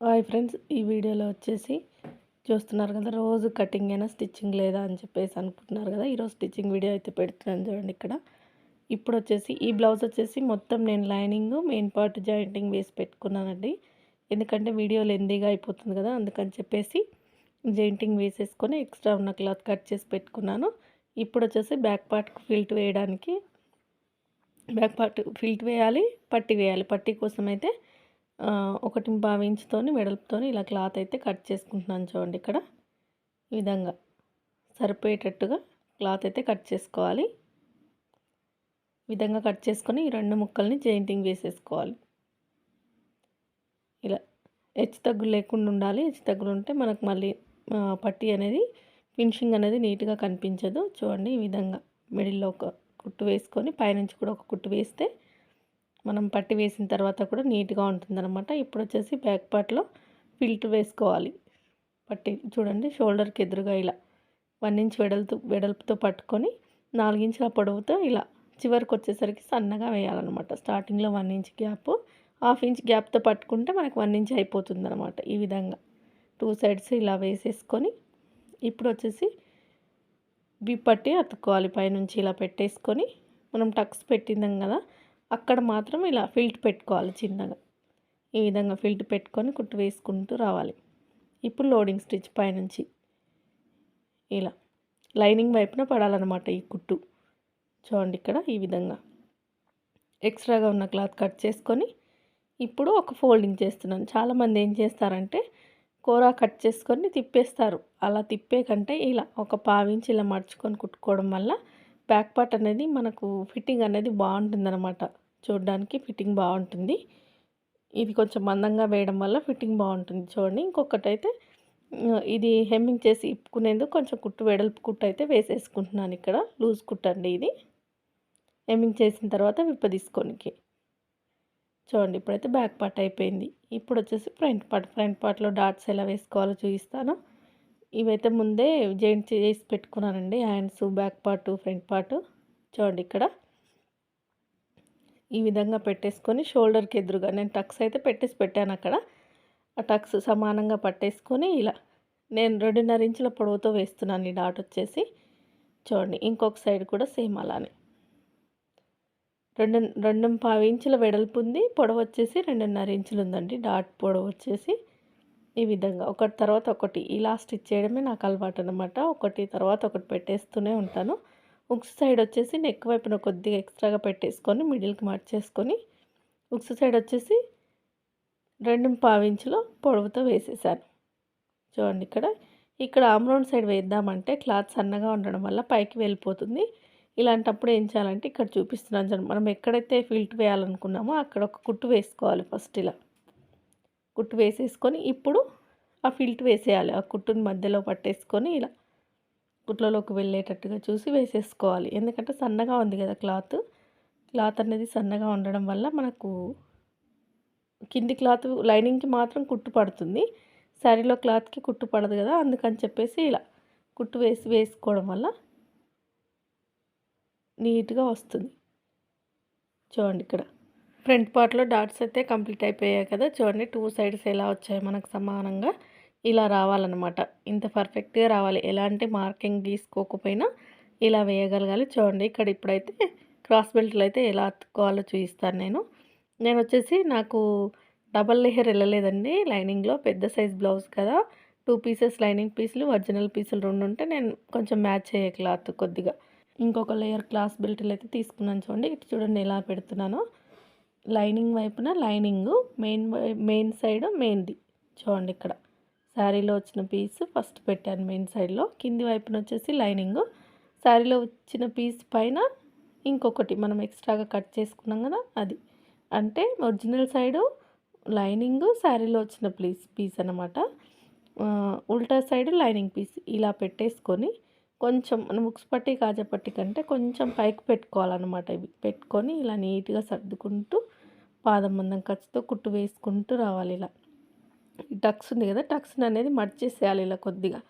Hi friends, ఈ వీడియోలో వచ్చేసి చూస్తున్నారు కదా, రోజు కటింగ్ అయినా స్టిచ్చింగ్ లేదా అని చెప్పేసి అనుకుంటున్నారు కదా. ఈరోజు స్టిచ్చింగ్ వీడియో అయితే పెడుతున్నాను చూడండి. ఇక్కడ ఇప్పుడు వచ్చేసి ఈ బ్లౌజ్ వచ్చేసి మొత్తం నేను లైనింగ్ మెయిన్ పార్ట్ జాయింటింగ్ వేసి పెట్టుకున్నానండి. ఎందుకంటే వీడియో లెందీగా అయిపోతుంది కదా, అందుకని చెప్పేసి జాయింటింగ్ వేసేసుకొని ఎక్స్ట్రా ఉన్న క్లాత్ కట్ చేసి పెట్టుకున్నాను. ఇప్పుడు వచ్చేసి బ్యాక్ పార్ట్కి ఫిల్ట్ వేయడానికి బ్యాక్ పార్ట్ ఫిల్ట్ వేయాలి, పట్టీ వేయాలి. పట్టీ కోసం అయితే 1.25 ఇంచుతోని వెడల్పుతోని ఇలా క్లాత్ అయితే కట్ చేసుకుంటున్నాను చూడండి. ఇక్కడ ఈ విధంగా సరిపోయేటట్టుగా క్లాత్ అయితే కట్ చేసుకోవాలి. ఈ విధంగా కట్ చేసుకొని ఈ రెండు ముక్కల్ని జాయింటింగ్ వేసేసుకోవాలి. ఇలా హెచ్చు తగ్గులు లేకుండా ఉండాలి. హెచ్చు తగ్గులు ఉంటే మనకు మళ్ళీ పట్టీ అనేది ఫినిషింగ్ అనేది నీట్గా కనిపించదు. చూడండి, ఈ విధంగా మిడిల్లో ఒక కుట్టు వేసుకొని పైనుంచి కూడా ఒక కుట్టు వేస్తే మనం పట్టి వేసిన తర్వాత కూడా నీట్గా ఉంటుందన్నమాట. ఇప్పుడు వచ్చేసి బ్యాక్ పార్ట్లో ఫిల్ట్ వేసుకోవాలి. పట్టి చూడండి, షోల్డర్కి ఎదురుగా ఇలా 1 ఇంచ్ వెడల్పుతో పట్టుకొని 4 ఇంచుల పొడవుతో ఇలా చివరికి వచ్చేసరికి సన్నగా వేయాలన్నమాట. స్టార్టింగ్లో 1 ఇంచ్ గ్యాప్, 1/2 ఇంచ్ గ్యాప్తో పట్టుకుంటే మనకు 1 ఇంచ్ అయిపోతుందన్నమాట. ఈ విధంగా 2 సైడ్స్ ఇలా వేసేసుకొని ఇప్పుడు వచ్చేసి పట్టి అతుక్కోవాలి. పైనుంచి ఇలా పెట్టేసుకొని మనం టక్స్ పెట్టిందాం కదా, అక్కడ మాత్రం ఇలా ఫిల్ట్ పెట్టుకోవాలి చిన్నగా. ఈ విధంగా ఫిల్ట్ పెట్టుకొని కుట్టు వేసుకుంటూ రావాలి. ఇప్పుడు లోడింగ్ స్టిచ్ పైనుంచి ఇలా లైనింగ్ వైపున పడాలన్నమాట ఈ కుట్టు. చూడండి, ఇక్కడ ఈ విధంగా ఎక్స్ట్రాగా ఉన్న క్లాత్ కట్ చేసుకొని ఇప్పుడు ఒక ఫోల్డింగ్ చేస్తున్నాను. చాలామంది ఏం చేస్తారంటే కూర కట్ చేసుకొని తిప్పేస్తారు. అలా తిప్పే కంటే ఇలా ఒక 1/2 ఇంచ్ ఇలా మడుచుకొని కుట్టుకోవడం వల్ల బ్యాక్ పార్ట్ అనేది మనకు ఫిట్టింగ్ అనేది బాగుంటుందన్నమాట. చూడడానికి ఫిట్టింగ్ బాగుంటుంది. ఇది కొంచెం మందంగా వేయడం వల్ల ఫిట్టింగ్ బాగుంటుంది. చూడండి, ఇంకొకటైతే ఇది హెమ్మింగ్ చేసి ఇప్పుకునేందుకు కొంచెం కుట్టు వెడల్పు కుట్టు అయితే వేసేసుకుంటున్నాను. ఇక్కడ లూజ్ కుట్టండి ఇది. హెమ్మింగ్ చేసిన తర్వాత విప్పదీసుకోనికి. చూడండి, ఇప్పుడైతే బ్యాక్ పార్ట్ అయిపోయింది. ఇప్పుడు వచ్చేసి ఫ్రంట్ పార్ట్లో డాట్స్ ఎలా వేసుకోవాలో చూపిస్తాను. ఇవైతే ముందే జాయింట్ చేసి పెట్టుకున్నానండి. Hands, back part, front part. చూడండి, ఇక్కడ ఈ విధంగా పెట్టేసుకొని షోల్డర్కి ఎదురుగా నేను టక్స్ అయితే పెట్టాను. అక్కడ ఆ టక్స్ సమానంగా పట్టేసుకొని ఇలా నేను 2.5 ఇంచుల పొడవుతో వేస్తున్నాను. ఈ డాట్ వచ్చేసి చూడండి, ఇంకొక సైడ్ కూడా సేమ్ అలానే 2.25 ఇంచుల వెడల్పు ఉంది, పొడవు వచ్చేసి 2.5 ఇంచులు ఉందండి. డాట్ పొడవు వచ్చేసి ఈ విధంగా ఒకటి తర్వాత ఒకటి ఇలా స్టిచ్ చేయడమే నాకు అలవాటు అనమాట. ఒకటి తర్వాత ఒకటి పెట్టేస్తూనే ఉంటాను. ఉక్స్ సైడ్ వచ్చేసి నెక్ వైపున కొద్దిగా ఎక్స్ట్రాగా పెట్టేసుకొని మిడిల్కి మార్చేసుకొని ఉక్స్ సైడ్ వచ్చేసి 2.25 ఇంచుల పొడవుతో వేసేసాను. చూడండి, ఇక్కడ ఆమ్రౌండ్ సైడ్ వేద్దామంటే క్లాత్ సన్నగా ఉండడం వల్ల పైకి వెళ్ళిపోతుంది. ఇలాంటప్పుడు ఏం చేయాలంటే ఇక్కడ చూపిస్తున్నాను చూడండి, మనం ఎక్కడైతే ఫిల్ట్ వేయాలనుకున్నామో అక్కడ ఒక కుట్టు వేసుకోవాలి. ఫస్ట్ ఇలా కుట్టు వేసేసుకొని ఇప్పుడు ఆ ఫిల్ట్ వేసేయాలి. ఆ కుట్టుని మధ్యలో పట్టేసుకొని ఇలా కుట్లలోకి వెళ్ళేటట్టుగా చూసి వేసేసుకోవాలి. ఎందుకంటే సన్నగా ఉంది కదా క్లాత్ అనేది సన్నగా ఉండడం వల్ల మనకు కింది క్లాత్ లైనింగ్కి మాత్రం కుట్టు పడుతుంది, శారీలో క్లాత్కి కుట్టు పడదు కదా. అందుకని చెప్పేసి ఇలా కుట్టు వేసుకోవడం వల్ల నీట్గా వస్తుంది. చూడండి, ఇక్కడ ఫ్రంట్ పార్ట్లో డాట్స్ అయితే కంప్లీట్ అయిపోయాయి కదా. చూడండి, 2 సైడ్స్ ఎలా వచ్చాయి మనకు సమానంగా. ఇలా రావాలన్నమాట. ఇంత పర్ఫెక్ట్గా రావాలి. ఎలాంటి మార్కింగ్ గీసుకోకపోయినా ఇలా వేయగలగాలి. చూడండి, ఇప్పుడైతే క్రాస్ బెల్ట్లు అయితే ఎలా అతుక్కోవాలో చూపిస్తాను నేను వచ్చేసి నాకు డబల్ లేయర్ వెళ్ళలేదండి లైనింగ్లో. పెద్ద సైజ్ బ్లౌజ్ కదా, 2 పీసెస్ లైనింగ్ పీసులు, ఒరిజినల్ పీసులు 2 ఉంటే నేను కొంచెం మ్యాచ్ అయ్యే క్లాత్ కొద్దిగా ఇంకొక లేయర్ క్రాస్ బెల్ట్లు అయితే తీసుకున్నాను. చూడండి, ఇటు చూడండి ఎలా పెడుతున్నానో. లైనింగ్ వైపున లైనింగు, మెయిన్ సైడ్ మెయిన్ది. చూడండి, ఇక్కడ శారీలో వచ్చిన పీస్ ఫస్ట్ పెట్టాను మెయిన్ సైడ్లో. కింది వైపున వచ్చేసి లైనింగు, శారీలో వచ్చిన పీస్ పైన ఇంకొకటి మనం ఎక్స్ట్రాగా కట్ చేసుకున్నాం కదా అది. అంటే ఒరిజినల్ సైడు లైనింగు, శారీలో వచ్చిన పీస్ అన్నమాట. ఉల్టా సైడ్ లైనింగ్ పీస్ ఇలా పెట్టేసుకొని కొంచెం మనం ఉక్స్ పట్టి కాజా పట్టి కంటే కొంచెం పైకి పెట్టుకోవాలన్నమాట. ఇవి పెట్టుకొని ఇలా నీట్గా సర్దుకుంటూ పాదం మందం ఖర్చుతో కుట్టు వేసుకుంటూ రావాలి. ఇలా టక్స్ ఉంది కదా, టక్స్ అనేది మడిచేసేయాలి. ఇలా కొద్దిగా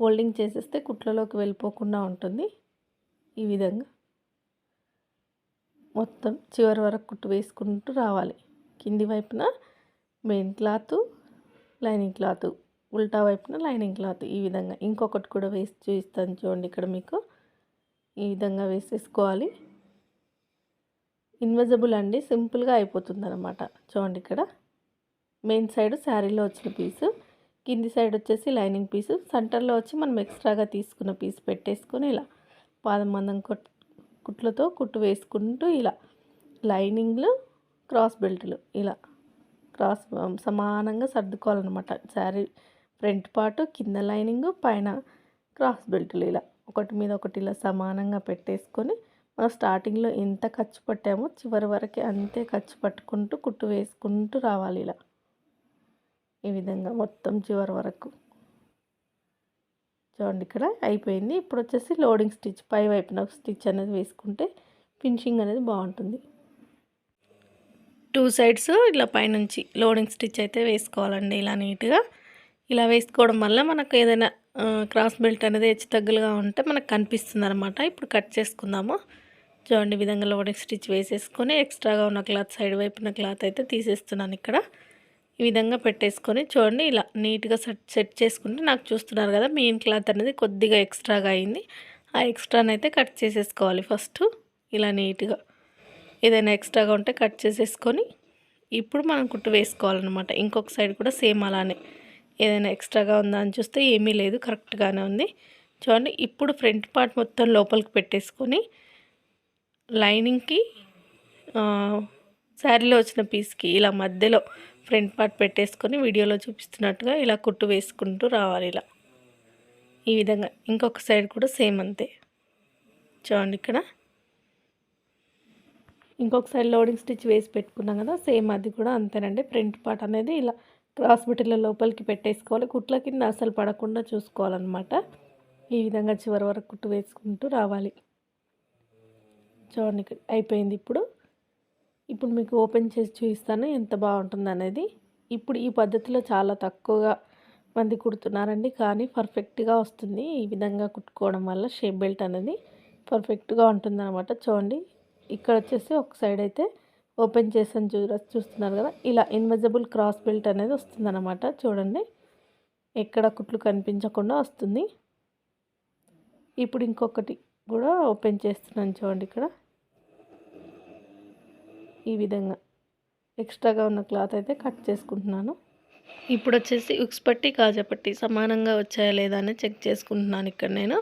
ఫోల్డింగ్ చేసేస్తే కుట్లలోకి వెళ్ళిపోకుండా ఉంటుంది. ఈ విధంగా మొత్తం చివరి వరకు కుట్టు వేసుకుంటూ రావాలి. కింది వైపున మెయిన్ క్లాత్, లైనింగ్ క్లాత్, ఉల్టా వైపున లైనింగ్ క్లాత్. ఈ విధంగా ఇంకొకటి కూడా వేసి చూపిస్తాను చూడండి. ఇక్కడ మీకు ఈ విధంగా వేసేసుకోవాలి. ఇన్విజిబుల్ అండి, సింపుల్గా అయిపోతుంది అనమాట. చూడండి ఇక్కడ మెయిన్ సైడ్ శారీలో వచ్చిన పీసు, కింది సైడ్ వచ్చేసి లైనింగ్ పీసు, సెంటర్లో వచ్చి మనం ఎక్స్ట్రాగా తీసుకున్న పీస్ పెట్టేసుకొని ఇలా పాదం మందం కుట్లతో కుట్టు వేసుకుంటూ ఇలా లైనింగ్లు క్రాస్ బెల్ట్లు ఇలా క్రాస్ సమానంగా సర్దుకోవాలన్నమాట. శారీ ఫ్రంట్ పార్ట్, కింద లైనింగ్, పైన క్రాస్ బెల్ట్లు ఇలా ఒకటి మీద ఒకటి ఇలా సమానంగా పెట్టేసుకొని మనం స్టార్టింగ్లో ఎంత ఖర్చు పట్టామో చివరి వరకు అంతే ఖర్చు పట్టుకుంటూ కుట్టు వేసుకుంటూ రావాలి ఇలా ఈ విధంగా మొత్తం చివరి వరకు. చూడండి ఇక్కడ అయిపోయింది. ఇప్పుడు వచ్చేసి లోడింగ్ స్టిచ్, పై వైపున స్టిచ్ అనేది వేసుకుంటే ఫినిషింగ్ అనేది బాగుంటుంది. 2 సైడ్స్ ఇలా పైనుంచి లోడింగ్ స్టిచ్ అయితే వేసుకోవాలండి. ఇలా నీట్గా ఇలా వేసుకోవడం వల్ల మనకు ఏదైనా క్రాస్ బెల్ట్ అనేది హెచ్చు తగ్గులుగా ఉంటే మనకు కనిపిస్తుంది అనమాట. ఇప్పుడు కట్ చేసుకుందాము. చూడండి ఈ విధంగా లోడింగ్ స్టిచ్ వేసేసుకొని ఎక్స్ట్రాగా ఉన్న క్లాత్, సైడ్ వైపున క్లాత్ అయితే తీసేస్తున్నాను ఇక్కడ. ఈ విధంగా పెట్టేసుకొని చూడండి ఇలా నీట్గా సెట్ చేసుకుంటే నాకు చూస్తున్నారు కదా మెయిన్ క్లాత్ అనేది కొద్దిగా ఎక్స్ట్రాగా అయింది. ఆ ఎక్స్ట్రాని అయితే కట్ చేసేసుకోవాలి ఫస్ట్. ఇలా నీట్గా ఏదైనా ఎక్స్ట్రాగా ఉంటే కట్ చేసేసుకొని ఇప్పుడు మనం కుట్టు వేసుకోవాలన్నమాట. ఇంకొక సైడ్ కూడా సేమ్ అలానే ఏదైనా ఎక్స్ట్రాగా ఉందా అని చూస్తే ఏమీ లేదు, కరెక్ట్గానే ఉంది. చూడండి ఇప్పుడు ఫ్రంట్ పార్ట్ మొత్తం లోపలికి పెట్టేసుకొని లైనింగ్కి శారీలో వచ్చిన పీస్కి ఇలా మధ్యలో ఫ్రంట్ పార్ట్ పెట్టేసుకొని వీడియోలో చూపిస్తున్నట్టుగా ఇలా కుట్టు వేసుకుంటూ రావాలి ఇలా ఈ విధంగా. ఇంకొక సైడ్ కూడా సేమ్ అంతే. చూడండి ఇక్కడ ఇంకొక సైడ్ లోడింగ్ స్టిచ్ వేసి పెట్టుకున్నాం కదా, సేమ్ అది కూడా అంతేనండి. ఫ్రంట్ పార్ట్ అనేది ఇలా క్రాస్ బెల్ట్ల లోపలికి పెట్టేసుకోవాలి. కుట్ల కింద అసలు పడకుండా చూసుకోవాలన్నమాట. ఈ విధంగా చివరి వరకు కుట్టు వేసుకుంటూ రావాలి. చూడండి ఇక్కడ అయిపోయింది. ఇప్పుడు మీకు ఓపెన్ చేసి చూపిస్తాను ఎంత బాగుంటుంది అనేది. ఇప్పుడు ఈ పద్ధతిలో చాలా తక్కువగా మంది కుడుతున్నారండి, కానీ పర్ఫెక్ట్గా వస్తుంది. ఈ విధంగా కుట్టుకోవడం వల్ల షేప్ బెల్ట్ అనేది పర్ఫెక్ట్గా ఉంటుంది అనమాట. చూడండి ఇక్కడ వచ్చేసి ఒక సైడ్ అయితే ఓపెన్ చేసాను చూస్తున్నారు కదా, ఇలా ఇన్విజిబుల్ క్రాస్ బెల్ట్ అనేది వస్తుందన్నమాట. చూడండి ఎక్కడ కుట్లు కనిపించకుండా వస్తుంది. ఇప్పుడు ఇంకొకటి కూడా ఓపెన్ చేస్తున్నాను చూడండి ఇక్కడ ఈ విధంగా ఎక్స్ట్రాగా ఉన్న క్లాత్ అయితే కట్ చేసుకుంటున్నాను. ఇప్పుడు వచ్చేసి ఉక్స్ పట్టి, కాజా పట్టి సమానంగా వచ్చాయా లేదా అని చెక్ చేసుకుంటున్నాను ఇక్కడ నేను.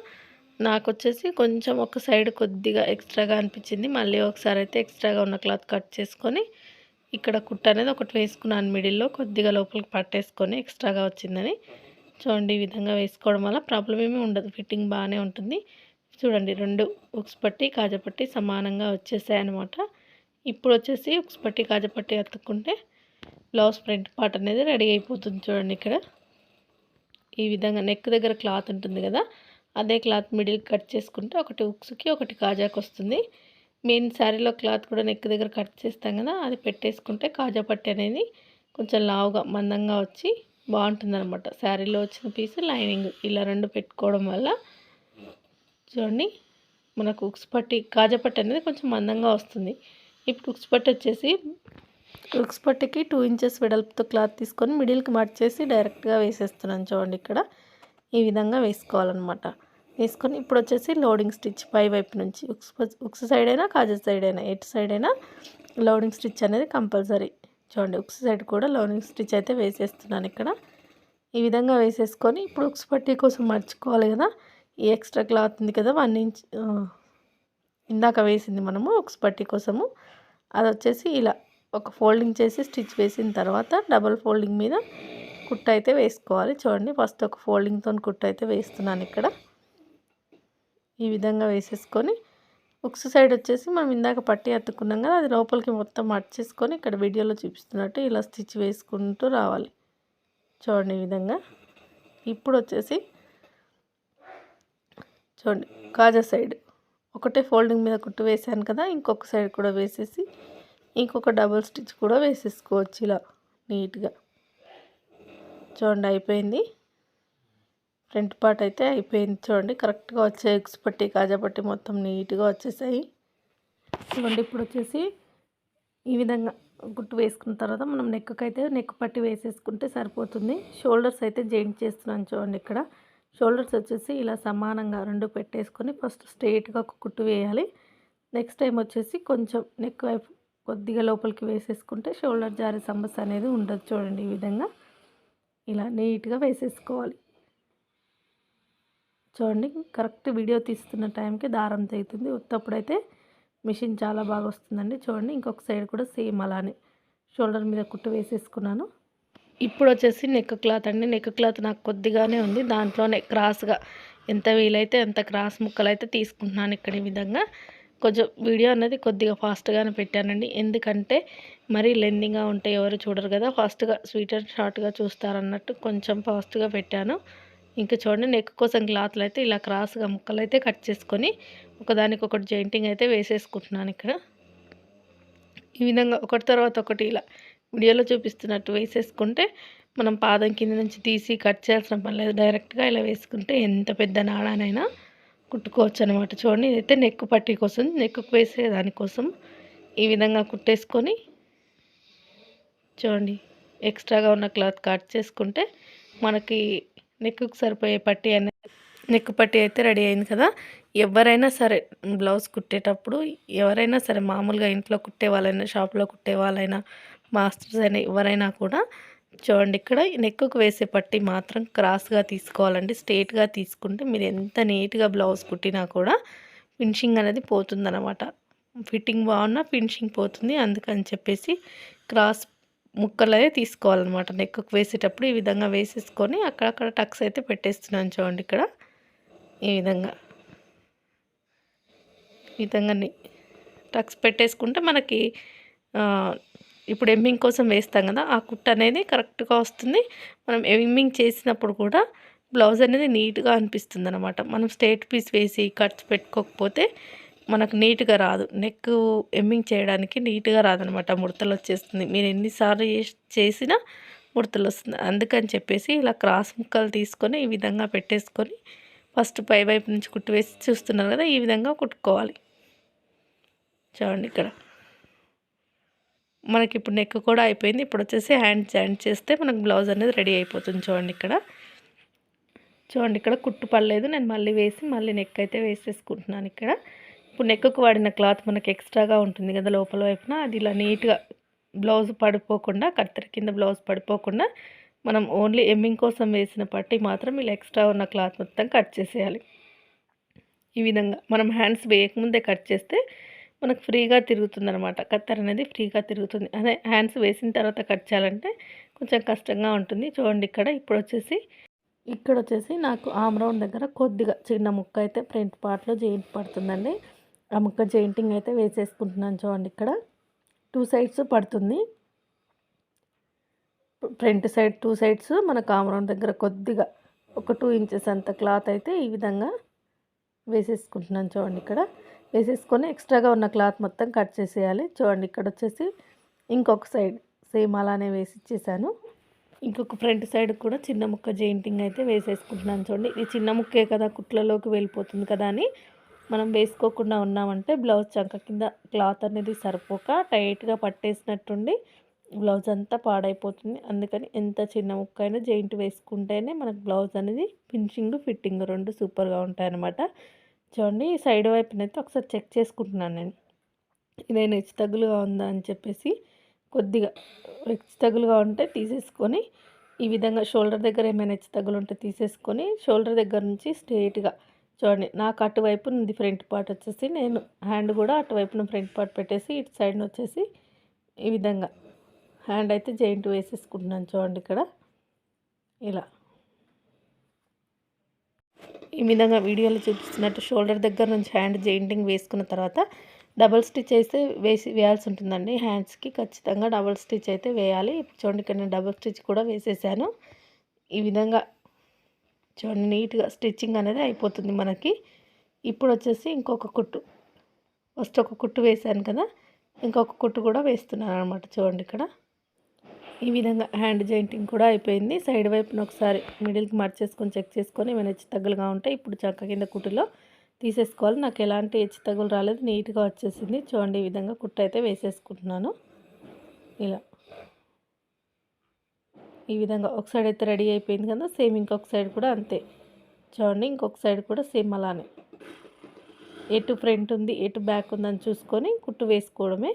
నాకు వచ్చేసి కొంచెం ఒక సైడ్ కొద్దిగా ఎక్స్ట్రాగా అనిపించింది. మళ్ళీ ఒకసారి అయితే ఎక్స్ట్రాగా ఉన్న క్లాత్ కట్ చేసుకొని ఇక్కడ కుట్ట అనేది ఒకటి వేసుకున్నాను మిడిల్లో, కొద్దిగా లోపలికి పట్టేసుకొని ఎక్స్ట్రాగా వచ్చిందని. చూడండి ఈ విధంగా వేసుకోవడం వల్ల ప్రాబ్లం ఏమీ ఉండదు, ఫిట్టింగ్ బాగానే ఉంటుంది. చూడండి 2 ఉక్స్ పట్టి, కాజా పట్టి సమానంగా వచ్చేసాయి అనమాట. ఇప్పుడు వచ్చేసి ఉక్స్ పట్టి, కాజా పట్టి అతుక్కుంటే బ్లౌజ్ ఫ్రంట్ పార్ట్ అనేది రెడీ అయిపోతుంది. చూడండి ఇక్కడ ఈ విధంగా నెక్ దగ్గర క్లాత్ ఉంటుంది కదా, అదే క్లాత్ మిడిల్ కట్ చేసుకుంటే ఒకటి ఉక్స్కి ఒకటి కాజాకి వస్తుంది. మెయిన్ శారీలో క్లాత్ కూడా నెక్ దగ్గర కట్ చేస్తాం కదా, అది పెట్టేసుకుంటే కాజా పట్టి అనేది కొంచెం లావుగా మందంగా వచ్చి బాగుంటుంది అనమాట. శారీలో వచ్చిన పీస్ లైనింగ్ ఇలా 2 పెట్టుకోవడం వల్ల చూడండి మనకు ఉక్స్ పట్టి, కాజా పట్టి అనేది కొంచెం మందంగా వస్తుంది. ఇప్పుడు ఉక్స్ పట్టి వచ్చేసి ఉక్స్ పట్టికి 2 ఇంచెస్ వెడల్పుతో క్లాత్ తీసుకొని మిడిల్కి మార్చేసి డైరెక్ట్గా వేసేస్తున్నాను. చూడండి ఇక్కడ ఈ విధంగా వేసుకోవాలన్నమాట. వేసుకొని ఇప్పుడు వచ్చేసి లోడింగ్ స్టిచ్ పై వైపు నుంచి ఉక్స్ సైడ్ అయినా కాజా సైడ్ అయినా ఎటు సైడ్ అయినా లోడింగ్ స్టిచ్ అనేది కంపల్సరీ. చూడండి ఉక్స్ సైడ్ కూడా లోడింగ్ స్టిచ్ అయితే వేసేస్తున్నాను ఇక్కడ. ఈ విధంగా వేసేసుకొని ఇప్పుడు ఉక్స్ పట్టి కోసం మర్చుకోవాలి కదా, ఈ ఎక్స్ట్రా క్లాత్ ఉంది కదా 1 ఇంచ్ ఇందాక వేసింది మనము ఉక్స్ పట్టి కోసము, అది వచ్చేసి ఇలా ఒక ఫోల్డింగ్ చేసి స్టిచ్ వేసిన తర్వాత డబల్ ఫోల్డింగ్ మీద కుట్టు అయితే వేసుకోవాలి. చూడండి ఫస్ట్ ఒక ఫోల్డింగ్తో కుట్టు అయితే వేస్తున్నాను ఇక్కడ. ఈ విధంగా వేసేసుకొని ఉక్స్ సైడ్ వచ్చేసి మనం ఇందాక పట్టి అతుక్కున్నాం కదా, అది లోపలికి మొత్తం మర్చేసుకొని ఇక్కడ వీడియోలో చూపిస్తున్నట్టు ఇలా స్టిచ్ వేసుకుంటూ రావాలి. చూడండి ఈ విధంగా. ఇప్పుడు వచ్చేసి చూడండి కాజా సైడ్ ఒకటే ఫోల్డింగ్ మీద కుట్టు వేసాను కదా, ఇంకొక సైడ్ కూడా వేసేసి ఇంకొక డబుల్ స్టిచ్ కూడా వేసేసుకోవచ్చు ఇలా నీట్గా. చూడండి అయిపోయింది. ఫ్రంట్ పార్ట్ అయితే అయిపోయింది. చూడండి కరెక్ట్గా వచ్చాయి ఉక్స్ పట్టి, కాజా పట్టి మొత్తం నీట్గా వచ్చేసాయి. చూడండి ఇప్పుడు వచ్చేసి ఈ విధంగా కుట్టు వేసుకున్న తర్వాత మనం నెక్కి నెక్ పట్టి వేసేసుకుంటే సరిపోతుంది. షోల్డర్స్ అయితే జాయింట్ చేస్తున్నాను చూడండి ఇక్కడ. షోల్డర్స్ వచ్చేసి ఇలా సమానంగా 2 పెట్టేసుకొని ఫస్ట్ స్ట్రెయిట్‌గా ఒక కుట్టు వేయాలి. నెక్స్ట్ టైం వచ్చేసి కొంచెం నెక్ వైపు కొద్దిగా లోపలికి వేసేసుకుంటే షోల్డర్ జారే సమస్య అనేది ఉండదు. చూడండి ఈ విధంగా ఇలా నీట్‌గా వేసేసుకోవాలి. చూడండి కరెక్ట్ వీడియో తీస్తున్న టైంకి దారం తెగుతుంది. ఉత్తప్పుడైతే మిషన్ చాలా బాగా వస్తుందండి. చూడండి ఇంకొక సైడ్ కూడా సేమ్ అలానే షోల్డర్ మీద కుట్టు వేసేసుకున్నాను. ఇప్పుడు వచ్చేసి నెక్ క్లాత్ అండి. నెక్ క్లాత్ నాకు కొద్దిగానే ఉంది. దాంట్లోనే క్రాస్‌గా ఎంత వీలైతే అంత క్రాస్ ముక్కలు అయితే తీసుకుంటున్నాను ఇక్కడ ఈ విధంగా. కొంచెం వీడియో అనేది కొద్దిగా ఫాస్ట్‌గానే పెట్టానండి. ఎందుకంటే మరీ లెంతీగా ఉంటే ఎవరు చూడరు కదా, ఫాస్ట్‌గా స్వీట్ అండ్ షార్ట్‌గా చూస్తారన్నట్టు కొంచెం ఫాస్ట్‌గా పెట్టాను. ఇంకా చూడండి నెక్ కోసం క్లాత్లు అయితే ఇలా క్రాస్‌గా ముక్కలు అయితే కట్ చేసుకొని ఒకదానికొకటి జాయింటింగ్ అయితే వేసేసుకుంటున్నాను ఇక్కడ. ఈ విధంగా ఒకటి తర్వాత ఒకటి ఇలా వీడియోలో చూపిస్తున్నట్టు వేసేసుకుంటే మనం పాదం కింద నుంచి తీసి కట్ చేయాల్సిన పని లేదు. డైరెక్ట్గా ఇలా వేసుకుంటే ఎంత పెద్ద నాడానైనా కుట్టుకోవచ్చు అనమాట. చూడండి ఇదైతే నెక్ పట్టీ కోసం, నెక్కు వేసే దానికోసం ఈ విధంగా కుట్టేసుకొని చూడండి ఎక్స్ట్రాగా ఉన్న క్లాత్ కట్ చేసుకుంటే మనకి నెక్కు సరిపోయే పట్టీ అనేది నెక్ పట్టీ అయితే రెడీ అయింది కదా. ఎవరైనా సరే బ్లౌజ్ కుట్టేటప్పుడు ఎవరైనా సరే మామూలుగా ఇంట్లో కుట్టే వాళ్ళైనా షాప్లో కుట్టే వాళ్ళైనా మాస్టర్స్ అయినా ఎవరైనా కూడా చూడండి ఇక్కడ నెక్కుకు వేసే పట్టీ మాత్రం క్రాస్గా తీసుకోవాలండి. స్ట్రేట్గా తీసుకుంటే మీరు ఎంత నీట్గా బ్లౌజ్ కుట్టినా కూడా ఫినిషింగ్ అనేది పోతుందన్నమాట. ఫిట్టింగ్ బాగున్నా ఫినిషింగ్ పోతుంది. అందుకని చెప్పేసి క్రాస్ ముక్కలే తీసుకోవాలన్నమాట. నెక్కుకు వేసేటప్పుడు ఈ విధంగా వేసేసుకొని అక్కడక్కడ టక్స్ అయితే పెట్టేస్తున్నాను చూడండి ఇక్కడ ఈ విధంగా టక్స్ పెట్టేసుకుంటే మనకి ఇప్పుడు ఎమ్మింగ్ కోసం వేస్తాం కదా, ఆ కుట్టు అనేది కరెక్ట్గా వస్తుంది. మనం ఎమ్మింగ్ చేసినప్పుడు కూడా బ్లౌజ్ అనేది నీట్గా అనిపిస్తుంది అనమాట. మనం స్ట్రేట్ పీస్ వేసి కట్స్ పెట్టుకోకపోతే మనకు నీట్గా రాదు. నెక్ ఎమ్మింగ్ చేయడానికి నీట్గా రాదనమాట, ముడతలు వచ్చేస్తుంది. మీరు ఎన్నిసార్లు చేసినా ముడతలు వస్తుంది. అందుకని చెప్పేసి ఇలా క్రాస్ ముక్కలు తీసుకొని ఈ విధంగా పెట్టేసుకొని ఫస్ట్ పై వైపు నుంచి కుట్టు వేసి చూస్తున్నారు కదా, ఈ విధంగా కుట్టుకోవాలి. చూడండి ఇక్కడ మనకి ఇప్పుడు నెక్ కూడా అయిపోయింది. ఇప్పుడు వచ్చేసి హ్యాండ్ జాయింట్ చేస్తే మనకు బ్లౌజ్ అనేది రెడీ అయిపోతుంది. చూడండి ఇక్కడ కుట్టు పడలేదు. నేను మళ్ళీ వేసి మళ్ళీ నెక్ అయితే వేసేసుకుంటున్నాను ఇక్కడ. ఇప్పుడు నెక్కు వాడిన క్లాత్ మనకి ఎక్స్ట్రాగా ఉంటుంది కదా లోపల వైపున, అది ఇలా నీట్గా బ్లౌజ్ పడిపోకుండా, కత్తెర కింద బ్లౌజ్ పడిపోకుండా మనం ఓన్లీ ఎమ్మింగ్ కోసం వేసిన పట్టీ మాత్రం ఇలా ఎక్స్ట్రా ఉన్న క్లాత్ మొత్తం కట్ చేసేయాలి. ఈ విధంగా మనం హ్యాండ్స్ వేయకముందే కట్ చేస్తే మనకు ఫ్రీగా తిరుగుతుందనమాట. కత్తెర అనేది ఫ్రీగా తిరుగుతుంది. అదే హ్యాండ్స్ వేసిన తర్వాత కట్ చేయాలంటే కొంచెం కష్టంగా ఉంటుంది. చూడండి ఇక్కడ వచ్చేసి నాకు ఆమ్ రౌండ్ దగ్గర కొద్దిగా చిన్న ముక్క అయితే ఫ్రంట్ పార్ట్లో జాయింట్ పడుతుందండి. ఆ ముక్క జాయింటింగ్ అయితే వేసేసుకుంటున్నాను. చూడండి ఇక్కడ 2 సైడ్స్ పడుతుంది. ఫ్రంట్ సైడ్ 2 సైడ్స్ మనకు ఆమ్ రౌండ్ దగ్గర కొద్దిగా ఒక 2 ఇంచెస్ అంత క్లాత్ అయితే ఈ విధంగా వేసేసుకుంటున్నాను. చూడండి ఇక్కడ వేసేసుకొని ఎక్స్ట్రాగా ఉన్న క్లాత్ మొత్తం కట్ చేసేయాలి. చూడండి ఇక్కడ వచ్చేసి ఇంకొక సైడ్ సేమ్ అలానే వేసి ఇచ్చేసాను. ఇంకొక ఫ్రంట్ సైడ్ కూడా చిన్న ముక్క జాయింటింగ్ అయితే వేసేసుకుంటున్నాను. చూడండి ఈ చిన్న ముక్కే కదా కుట్లలోకి వెళ్ళిపోతుంది కదా అని మనం వేసుకోకుండా ఉన్నామంటే బ్లౌజ్ చంక కింద క్లాత్ అనేది సరిపోక టైట్గా పట్టేసినట్టుండి బ్లౌజ్ అంతా పాడైపోతుంది. అందుకని ఎంత చిన్న ముక్క అయినా జాయింట్ వేసుకుంటేనే మనకు బ్లౌజ్ అనేది ఫిట్టింగ్ 2 సూపర్గా ఉంటాయన్నమాట. చూడండి ఈ సైడ్ వైపునైతే ఒకసారి చెక్ చేసుకుంటున్నాను నేను, ఇదేనా హెచ్చు తగ్గులుగా ఉందా అని చెప్పేసి. కొద్దిగా హెచ్చు తగ్గులుగా ఉంటే తీసేసుకొని ఈ విధంగా షోల్డర్ దగ్గర ఏమైనా హెచ్చు తగ్గులు ఉంటే తీసేసుకొని షోల్డర్ దగ్గర నుంచి స్ట్రెయిట్గా చూడండి నాకు అటువైపు ఉంది ఫ్రంట్ పార్ట్ వచ్చేసి, నేను హ్యాండ్ కూడా అటువైపున ఫ్రంట్ పార్ట్ పెట్టేసి ఇటు సైడ్ని వచ్చేసి ఈ విధంగా హ్యాండ్ అయితే జాయింట్ వేసేసుకుంటున్నాను. చూడండి ఇక్కడ ఇలా ఈ విధంగా వీడియోలో చూపిస్తున్నట్టు షోల్డర్ దగ్గర నుంచి హ్యాండ్ జాయింటింగ్ వేసుకున్న తర్వాత డబల్ స్టిచ్ అయితే వేయాల్సి ఉంటుందండి. హ్యాండ్స్కి ఖచ్చితంగా డబల్ స్టిచ్ అయితే వేయాలి. ఇప్పుడు చూడండి ఇక్కడ నేను డబల్ స్టిచ్ కూడా వేసేసాను. ఈ విధంగా చూడండి నీట్గా స్టిచ్చింగ్ అనేది అయిపోతుంది మనకి. ఇప్పుడు వచ్చేసి ఇంకొక కుట్టు, ఫస్ట్ ఒక కుట్టు వేసాను కదా, ఇంకొక కుట్టు కూడా వేస్తున్నాను అనమాట. చూడండి ఇక్కడ ఈ విధంగా హ్యాండ్ జాయింటింగ్ కూడా అయిపోయింది. సైడ్ వైపున ఒకసారి మిడిల్కి మర్చేసుకొని చెక్ చేసుకొని ఏమైనా హెచ్చు తగ్గులుగా ఉంటే ఇప్పుడు చక్క కింద కుట్టులో తీసేసుకోవాలి. నాకు ఎలాంటి హెచ్చు తగ్గులు రాలేదు, నీట్గా వచ్చేసింది. చూడండి ఈ విధంగా కుట్టు అయితే వేసేసుకుంటున్నాను. ఇలా ఈ విధంగా ఒక సైడ్ అయితే రెడీ అయిపోయింది కదా, సేమ్ ఇంకొక సైడ్ కూడా అంతే. చూడండి ఇంకొక సైడ్ కూడా సేమ్ అలానే ఎటు ఫ్రంట్ ఉంది ఎటు బ్యాక్ ఉందని చూసుకొని కుట్టు వేసుకోవడమే.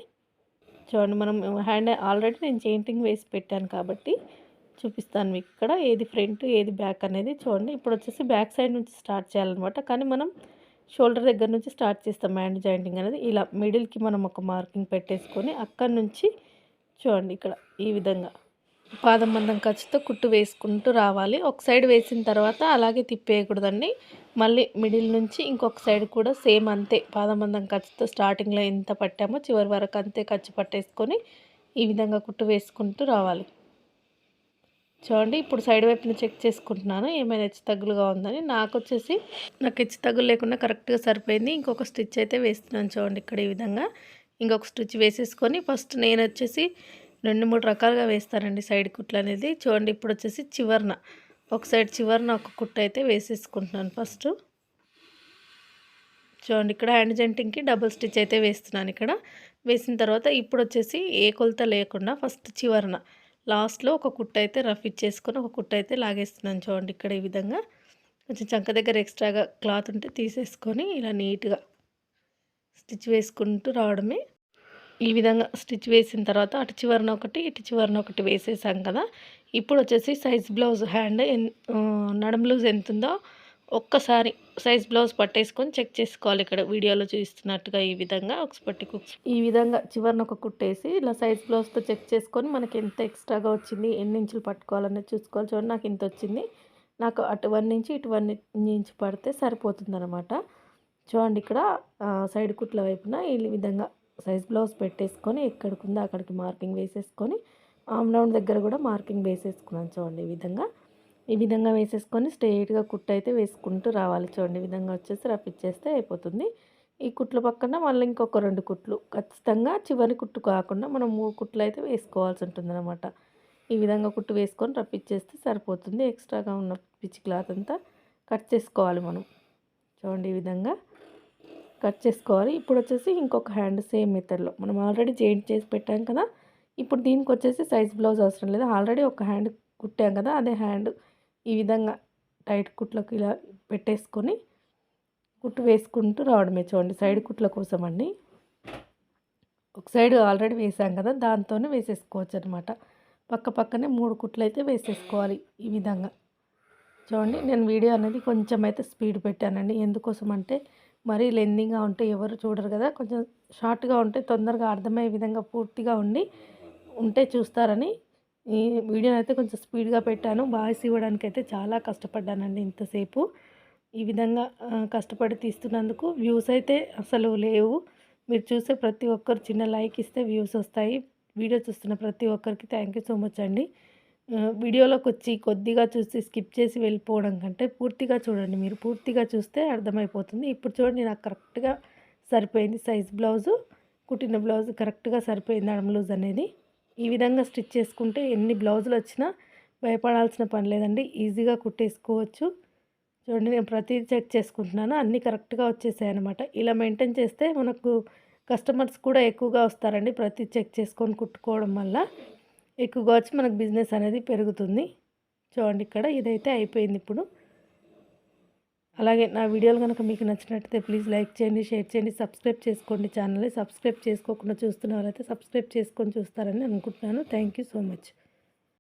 చూడండి మనం హ్యాండ్ ఆల్రెడీ నేను చెయింటింగ్ వేసి పెట్టాను కాబట్టి చూపిస్తాను మీకు ఇక్కడ ఏది ఫ్రంట్ ఏది బ్యాక్ అనేది. చూడండి ఇప్పుడు వచ్చేసి బ్యాక్ సైడ్ నుంచి స్టార్ట్ చేయాలన్నమాట, కానీ మనం షోల్డర్ దగ్గర నుంచి స్టార్ట్ చేస్తాం హ్యాండ్ జాయింటింగ్ అనేది. ఇలా మిడిల్కి మనం ఒక మార్కింగ్ పెట్టేసుకొని అక్కడి నుంచి చూడండి ఇక్కడ ఈ విధంగా పాదం మందం ఖర్చుతో కుట్టు వేసుకుంటూ రావాలి. ఒక సైడ్ వేసిన తర్వాత అలాగే తిప్పేయకూడదండి, మళ్ళీ మిడిల్ నుంచి ఇంకొక సైడ్ కూడా సేమ్ అంతే పాదం మందం ఖర్చుతో స్టార్టింగ్లో ఎంత పట్టామో చివరి వరకు అంతే ఖర్చు పట్టేసుకొని ఈ విధంగా కుట్టు వేసుకుంటూ రావాలి. చూడండి ఇప్పుడు సైడ్ వైపున చెక్ చేసుకుంటున్నాను ఏమైనా హెచ్చు తగ్గులుగా ఉందని. నాకు హెచ్చు తగ్గులు లేకుండా కరెక్ట్గా సరిపోయింది. ఇంకొక స్టిచ్ అయితే వేస్తున్నాను. చూడండి ఇక్కడ ఈ విధంగా ఇంకొక స్టిచ్ వేసేసుకొని ఫస్ట్ నేను వచ్చేసి 2-3 రకాలుగా వేస్తానండి సైడ్ కుట్లు అనేది. చూడండి ఇప్పుడు వచ్చేసి చివరన ఒక సైడ్ చివరన ఒక కుట్టు అయితే వేసేసుకుంటున్నాను ఫస్ట్. చూడండి ఇక్కడ హ్యాండ్ జాయింటింగ్కి డబుల్ స్టిచ్ అయితే వేస్తున్నాను. ఇక్కడ వేసిన తర్వాత ఇప్పుడు వచ్చేసి ఏ కొలత లేకుండా ఫస్ట్ చివరన లాస్ట్లో ఒక కుట్టు అయితే రఫ్ ఇచ్చేసుకొని ఒక కుట్టు అయితే లాగేస్తున్నాను. చూడండి ఇక్కడ ఈ విధంగా కొంచెం చంక దగ్గర ఎక్స్ట్రాగా క్లాత్ ఉంటే తీసేసుకొని ఇలా నీట్గా స్టిచ్ వేసుకుంటూ రావడమే. ఈ విధంగా స్టిచ్ వేసిన తర్వాత అటు చివరన ఒకటి ఇటు చివరన ఒకటి వేసేసాం కదా. ఇప్పుడు వచ్చేసి సైజ్ బ్లౌజ్ హ్యాండ్ నడుము లూజ్ ఎంత ఉందో ఒక్కసారి సైజ్ బ్లౌజ్ పట్టేసుకొని చెక్ చేసుకోవాలి. ఇక్కడ వీడియోలో చూస్తున్నట్టుగా ఈ విధంగా ఈ విధంగా చివరన ఒక కుట్టేసి ఇలా సైజ్ బ్లౌజ్తో చెక్ చేసుకొని మనకి ఎంత ఎక్స్ట్రాగా వచ్చింది, ఎన్ని ఇంచులు పట్టుకోవాలనేది చూసుకోవాలి. చూడండి నాకు ఇంత వచ్చింది, నాకు అటు 1 ఇంచ్ ఇటు 1 ఇంచ్ పడితే సరిపోతుంది అనమాట. చూడండి ఇక్కడ సైడ్ కుట్ల వైపున ఈ విధంగా సైజ్ బ్లౌజ్ పెట్టేసుకొని ఎక్కడికి అక్కడికి మార్కింగ్ వేసేసుకొని ఆమ్ రౌండ్ దగ్గర కూడా మార్కింగ్ వేసేసుకున్నాను. చూడండి ఈ విధంగా వేసేసుకొని స్ట్రైట్గా కుట్టు అయితే వేసుకుంటూ రావాలి. చూడండి ఈ విధంగా వచ్చేసి రఫ్ ఇచ్చేస్తే అయిపోతుంది. ఈ కుట్ల పక్కన మళ్ళీ ఇంకొక 2 కుట్లు ఖచ్చితంగా చివరి కుట్టు కాకుండా మనం 3 కుట్లు అయితే వేసుకోవాల్సి ఉంటుందన్నమాట. ఈ విధంగా కుట్టు వేసుకొని రఫ్ ఇచ్చేస్తే సరిపోతుంది. ఎక్స్ట్రాగా ఉన్న పిచ్చి క్లాత్ అంతా కట్ చేసుకోవాలి మనం. చూడండి ఈ విధంగా కట్ చేసుకోవాలి. ఇప్పుడు వచ్చేసి ఇంకొక హ్యాండ్ సేమ్ మెథడ్లో మనం ఆల్రెడీ జాయింట్ చేసి పెట్టాం కదా. ఇప్పుడు దీనికి వచ్చేసి సైజ్ బ్లౌజ్ అవసరం లేదు, ఆల్రెడీ ఒక హ్యాండ్ కుట్టాం కదా, అదే హ్యాండ్ ఈ విధంగా టైట్ కుట్లకు ఇలా పెట్టేసుకొని కుట్టు వేసుకుంటూ రావడమే. చూడండి సైడ్ కుట్ల కోసం అండి, ఒక సైడ్ ఆల్రెడీ వేసాం కదా దాంతోనే వేసేసుకోవచ్చు అనమాట. పక్కనే 3 కుట్లు అయితే వేసేసుకోవాలి ఈ విధంగా. చూడండి నేను వీడియో అనేది కొంచెం అయితే స్పీడ్ పెట్టానండి, ఎందుకోసం అంటే మరీ లెందీగా ఉంటే ఎవరు చూడరు కదా, కొంచెం షార్ట్గా ఉంటే తొందరగా అర్థమయ్యే విధంగా పూర్తిగా ఉంటే చూస్తారని ఈ వీడియోని అయితే కొంచెం స్పీడ్గా పెట్టాను. వాయిస్ ఇవ్వడానికి అయితే చాలా కష్టపడ్డానండి ఇంతసేపు. ఈ విధంగా కష్టపడి తీస్తున్నందుకు వ్యూస్ అయితే అసలు లేవు. మీరు చూసే ప్రతి ఒక్కరు చిన్న లైక్ ఇస్తే వ్యూస్ వస్తాయి. వీడియో చూస్తున్న ప్రతి ఒక్కరికి థ్యాంక్ యూ సో మచ్ అండి. వీడియోలోకి వచ్చి కొద్దిగా చూసి స్కిప్ చేసి వెళ్ళిపోవడం కంటే పూర్తిగా చూడండి, మీరు పూర్తిగా చూస్తే అర్థమైపోతుంది. ఇప్పుడు చూడండి నాకు కరెక్ట్గా సరిపోయింది సైజ్ బ్లౌజు, కుట్టిన బ్లౌజ్ కరెక్ట్గా సరిపోయింది నడుము లూజ్ అనేది. ఈ విధంగా స్టిచ్ చేసుకుంటే ఎన్ని బ్లౌజులు వచ్చినా భయపడాల్సిన పని లేదండి, ఈజీగా కుట్టేసుకోవచ్చు. చూడండి నేను ప్రతిదీ చెక్ చేసుకుంటున్నాను, అన్నీ కరెక్ట్గా వచ్చేసాయి అనమాట. ఇలా మెయింటైన్ చేస్తే మనకు కస్టమర్స్ కూడా ఎక్కువగా వస్తారండి, ప్రతి చెక్ చేసుకొని కుట్టుకోవడం వల్ల ఎక్కువగా వచ్చి మనకు బిజినెస్ అనేది పెరుగుతుంది. చూడండి ఇక్కడ ఇదైతే అయిపోయింది. ఇప్పుడు అలాగే నా వీడియోలు కనుక మీకు నచ్చినట్టయితే ప్లీజ్ లైక్ చేయండి, షేర్ చేయండి, సబ్స్క్రైబ్ చేసుకోండి. ఛానల్ని సబ్స్క్రైబ్ చేసుకోకుండా చూస్తున్న వాళ్ళైతే సబ్స్క్రైబ్ చేసుకొని చూస్తారని అనుకుంటున్నాను. Thank you so much.